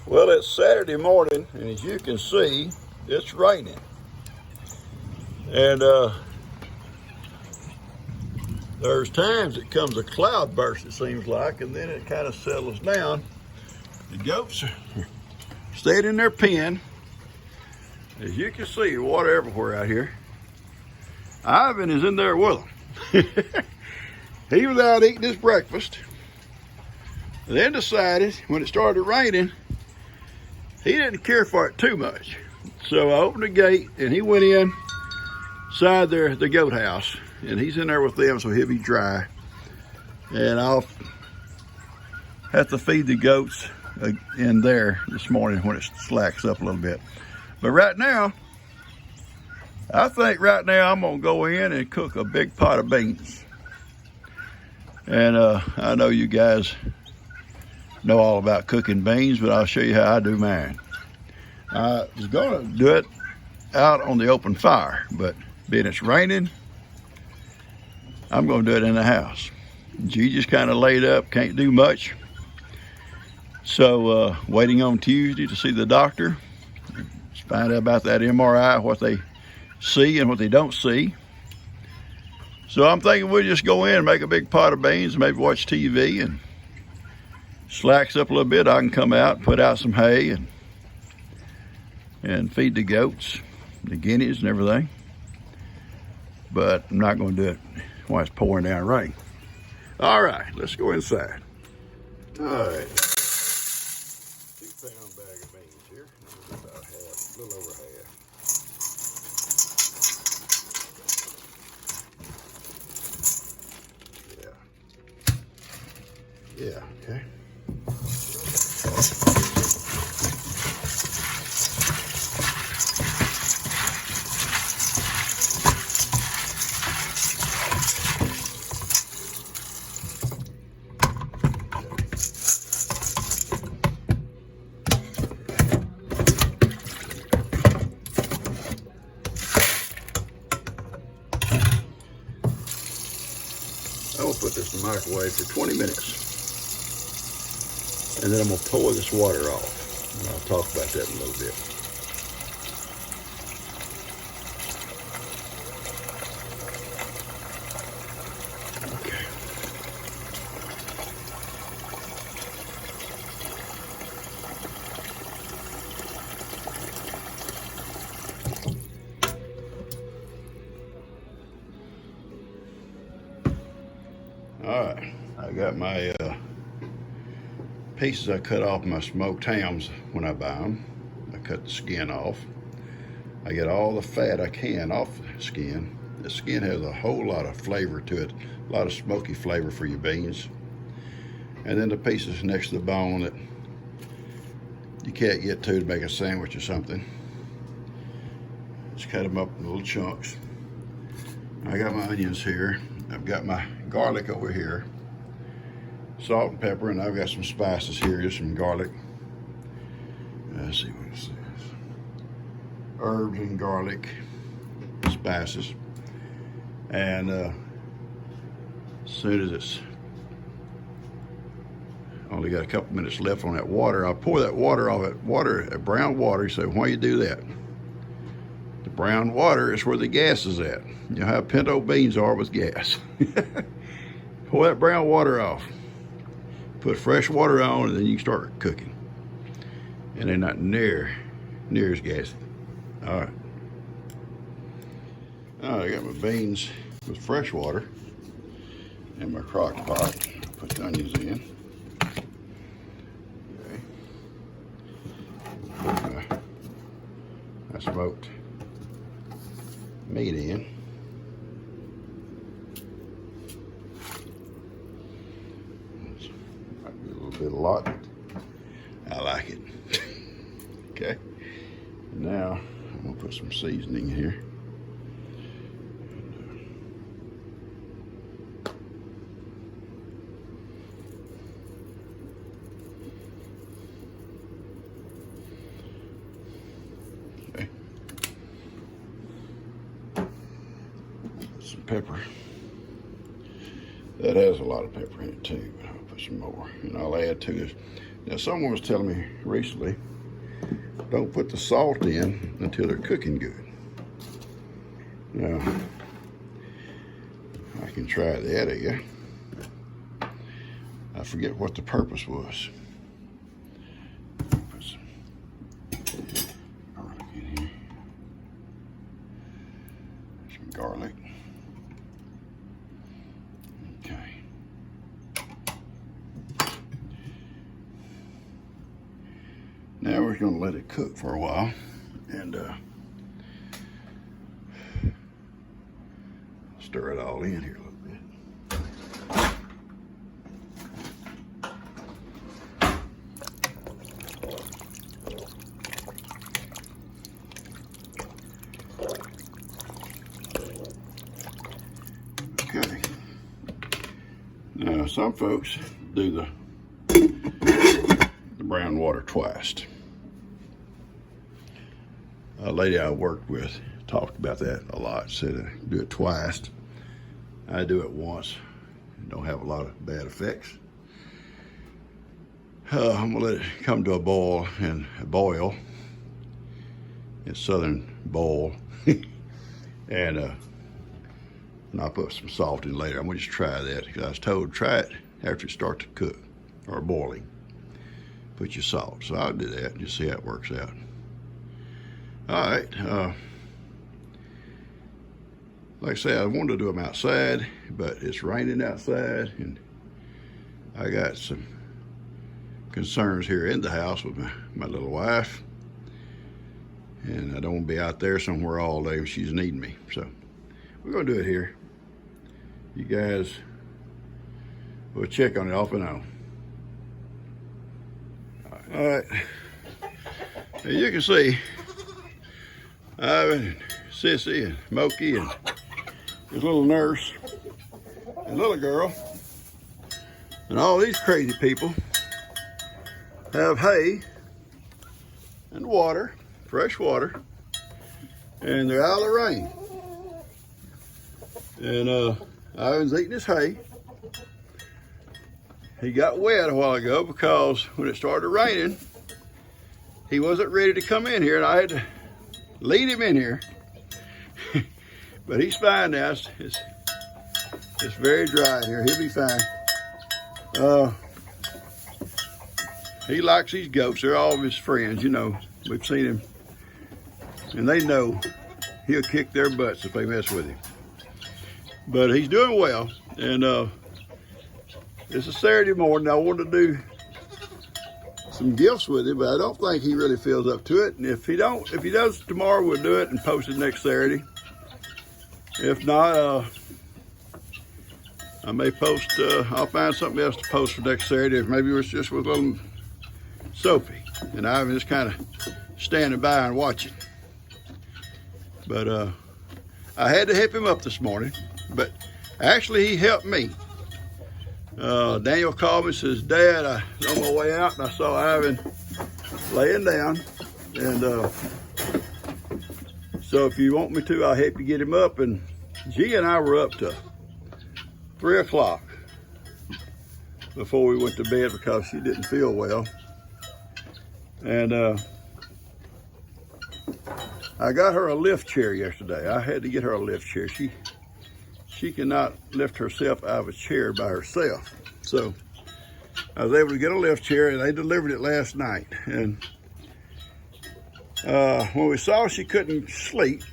Well, it's Saturday morning, and as you can see, it's raining. And there's times it comes a cloud burst, it seems like, and then it kind of settles down. The goats are staying in their pen. As you can see, water everywhere out here. Ivan is in there with them. He was out eating his breakfast, then decided when it started raining, he didn't care for it too much. So I opened the gate and he went inside the goat house, and he's in there with them, so he'll be dry. And I'll have to feed the goats in there this morning when it slacks up a little bit. But right now, I think I'm gonna go in and cook a big pot of beans. And I know you guys know all about cooking beans, but I'll show you how I do mine. I was gonna do it out on the open fire, but being it's raining, I'm gonna do it in the house. G just kind of laid up, can't do much. So waiting on Tuesday to see the doctor, find out about that MRI, what they see and what they don't see. So I'm thinking we'll just go in and make a big pot of beans, maybe watch TV, and slacks up a little bit, I can come out and put out some hay and feed the goats, the guineas and everything. But I'm not gonna do it while it's pouring down rain. All right, let's go inside. All right, 2-pound bag of beans here, about half, a little over half. Yeah, okay. I will put this in the microwave for 20 minutes. And then I'm gonna pour this water off. And I'll talk about that in a little bit. Okay. All right, I got my pieces I cut off my smoked hams when I buy them. I cut the skin off. I get all the fat I can off the skin. The skin has a whole lot of flavor to it, a lot of smoky flavor for your beans. And then the pieces next to the bone that you can't get to make a sandwich or something. Just cut them up in little chunks. I got my onions here. I've got my garlic over here. Salt and pepper, and I've got some spices here, just some garlic. Let's see what it says. Herbs and garlic, spices. And as soon as it's only got a couple minutes left on that water, I'll pour that water off. That brown water. You say, why you do that? The brown water is where the gas is at. You know how pinto beans are with gas. Pour that brown water off. Put fresh water on, and then you can start cooking. And they're not near as gassy. All right. I got my beans with fresh water in my crock pot. Put the onions in. Okay. Put my smoked meat in. Bit a lot. I like it. Okay. Now I'm gonna put some seasoning here. Okay. Put some pepper. That has a lot of pepper in it too, but I'll put some more. And I'll add to this Now, someone was telling me recently, don't put the salt in until they're cooking good. Now, I can try that again. I forget what the purpose was. Put some garlic in here. Some garlic. Okay. Now we're going to let it cook for a while, and stir it all in here a little bit. Okay. Now, some folks do the brown water twice. A lady I worked with talked about that a lot, said do it twice. I do it once. Don't have a lot of bad effects. I'm gonna let it come to a boil and it's southern boil. And I'll put some salt in later. I'm gonna just try that because I was told try it after it starts to cook or boiling. Put your salt. So I'll do that and just see how it works out. All right. Like I say, I wanted to do them outside, but it's raining outside, and I got some concerns here in the house with my little wife, and I don't want to be out there somewhere all day when she's needing me. So we're going to do it here. You guys will check on it off and on. All right. As you can see, Ivan and Sissy and Moki and his little nurse and little girl and all these crazy people have hay and water, fresh water, and they're out of the rain. And Ivan's eating his hay. He got wet a while ago because when it started raining, he wasn't ready to come in here, and I had to lead him in here. But he's fine now. It's very dry in here. He'll be fine. He likes these goats. They're all of his friends, you know. We've seen him, and they know he'll kick their butts if they mess with him. But he's doing well, and it's a Saturday morning. I wanted to do some gifts with him, but I don't think he really feels up to it. And if he does tomorrow, we'll do it and post it next Saturday. If not, I may post, I'll find something else to post for next Saturday. Maybe it's just with little Sophie, and I'm just kind of standing by and watching. But I had to help him up this morning, but actually he helped me. Daniel called me and says, Dad, I was on my way out and I saw Ivan laying down, and so if you want me to, I'll help you get him up. And G and I were up to 3 o'clock before we went to bed because she didn't feel well. And I got her a lift chair yesterday. I had to get her a lift chair. She cannot lift herself out of a chair by herself. So I was able to get a lift chair, and they delivered it last night. And when we saw she couldn't sleep,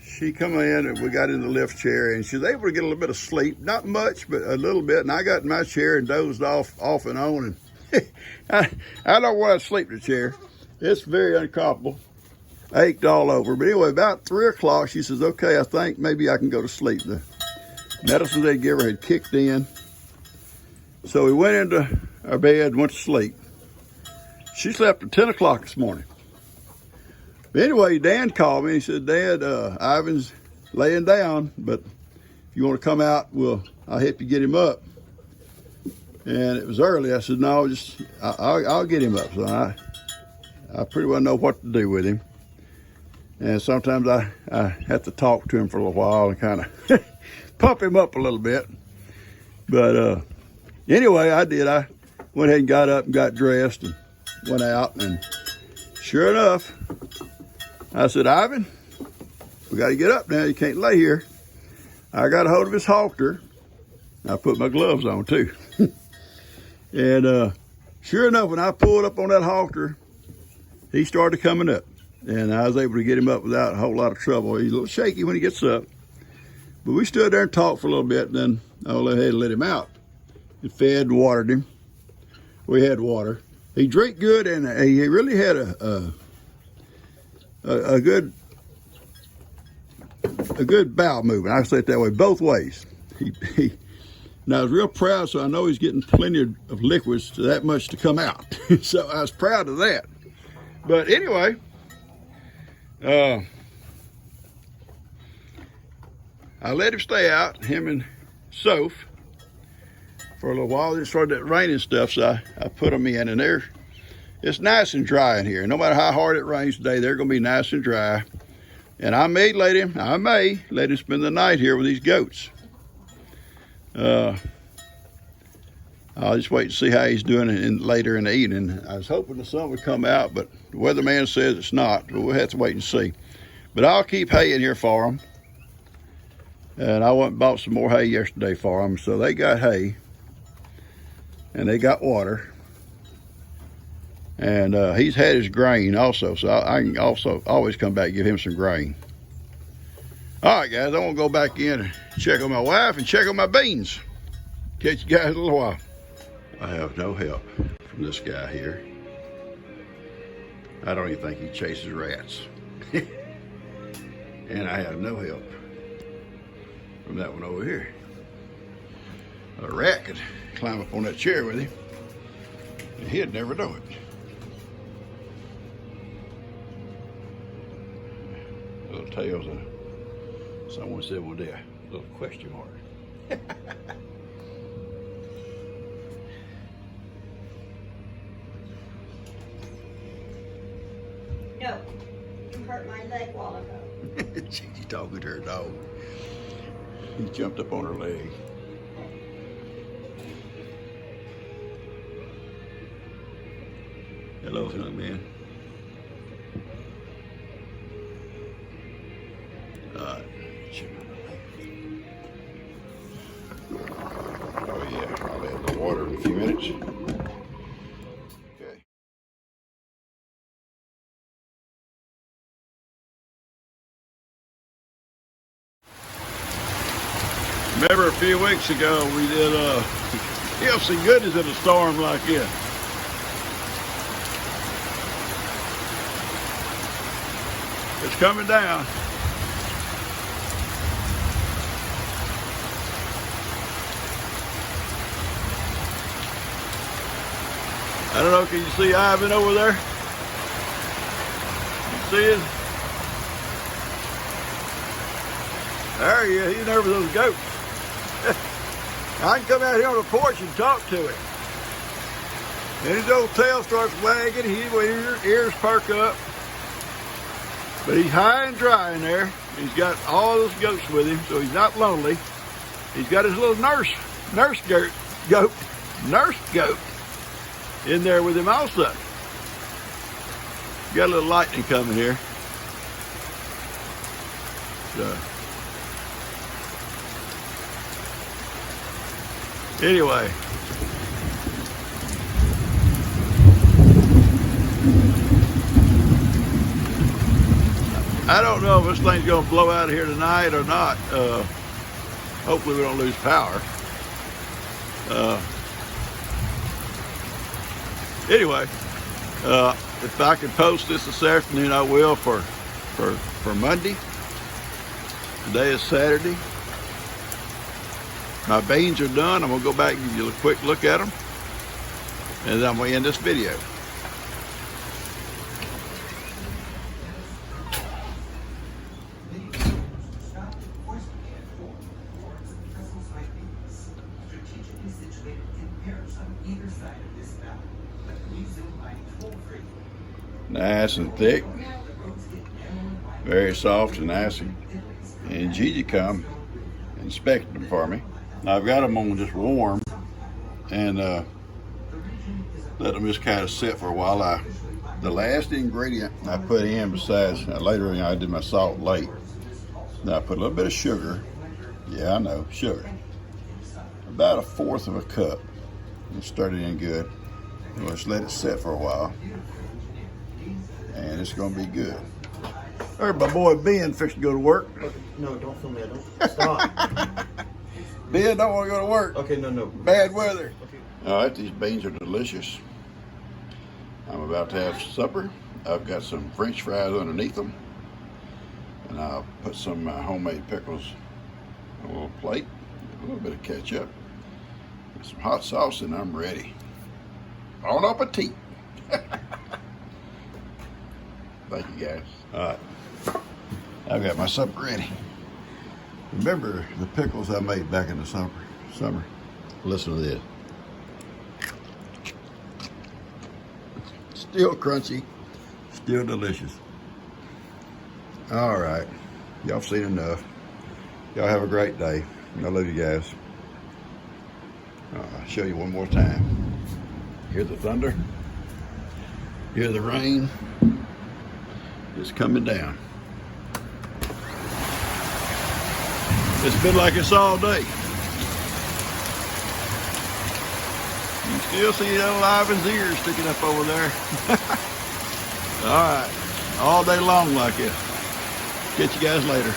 she come in and we got in the lift chair, and she was able to get a little bit of sleep. Not much, but a little bit. And I got in my chair and dozed off and on. And I don't want to sleep in the chair. It's very uncomfortable. Ached all over. But anyway, about 3 o'clock, she says, okay, I think maybe I can go to sleep. The medicine they gave her had kicked in. So we went into our bed and went to sleep. She slept at 10 o'clock this morning. But anyway, Dan called me. He said, Dad, Ivan's laying down, but if you want to come out, I'll help you get him up. And it was early. I said, no, I'll get him up. So I pretty well know what to do with him. And sometimes I have to talk to him for a little while and kind of pump him up a little bit. But Anyway, I did. I went ahead and got up and got dressed and went out. And sure enough, I said, Ivan, we got to get up now. You can't lay here. I got a hold of his halter. I put my gloves on too. And sure enough, when I pulled up on that halter, he started coming up. And I was able to get him up without a whole lot of trouble. He's a little shaky when he gets up. But we stood there and talked for a little bit, and then I went ahead and let him out. And fed and watered him. We had water. He drank good, and he really had a good bowel movement. I say it that way, both ways. And I was real proud, so I know he's getting plenty of liquids, that much to come out. So I was proud of that. But anyway, I let him stay out, him and Soph, for a little while. Then it started raining stuff, so I put them in, and it's nice and dry in here. No matter how hard it rains today, they're going to be nice and dry. And I may let him spend the night here with these goats. I'll just wait and see how he's doing later in the evening. I was hoping the sun would come out, but the weatherman says it's not. But we'll have to wait and see. But I'll keep hay in here for them. And I went and bought some more hay yesterday for them. So they got hay. And they got water. And he's had his grain also. So I can also always come back and give him some grain. All right, guys. I want to go back in and check on my wife and check on my beans. Catch you guys in a little while. I have no help from this guy here. I don't even think he chases rats. And I have no help from that one over here. A rat could climb up on that chair with him, and he'd never know it. Little tails of, someone said one day, a little question mark. No, you hurt my leg a while ago. She's talking to her dog. He jumped up on her leg. Hello, young man. Oh yeah, I'll add the water in a few minutes. Okay. Remember a few weeks ago we did some goodness in a storm like this. It's coming down. I don't know, can you see Ivan over there? You see it? There he is, he's there with those goats. I can come out here on the porch and talk to him. And his old tail starts wagging, his ears perk up. But he's high and dry in there. He's got all those goats with him, so he's not lonely. He's got his little nurse goat in there with him also. Got a little lightning coming here. So, anyway. I don't know if this thing's going to blow out of here tonight or not. Hopefully we don't lose power. Anyway, if I can post this afternoon, I will for Monday. Today is Saturday. My beans are done. I'm going to go back and give you a quick look at them. And then I'm going to end this video. Nice and thick, very soft and nice. And Gigi come and inspected them for me. Now I've got them on just warm and let them just kind of sit for a while. The last ingredient I put in, besides later I did my salt late. Now I put a little bit of sugar. Yeah, I know, sugar. About 1/4 of a cup. And stir it in good. We'll just let it sit for a while, and it's gonna be good. There's my boy Ben fixing to go to work. Okay, no, don't film me. Don't stop. Ben don't want to go to work. Okay, no. Bad weather. Okay. All right, these beans are delicious. I'm about to have supper. I've got some French fries underneath them, and I'll put some homemade pickles on a little plate, a little bit of ketchup, and some hot sauce, and I'm ready. Bon appetit. Thank you, guys. All right, I've got my supper ready. Remember the pickles I made back in the summer? Listen to this. Still crunchy, still delicious. All right, y'all seen enough. Y'all have a great day. I love you guys. I'll show you one more time. Hear the thunder. Hear the rain. It's coming down. It's been like this all day. You still see that Livestock's ears sticking up over there. All right, all day long like this. Catch you guys later.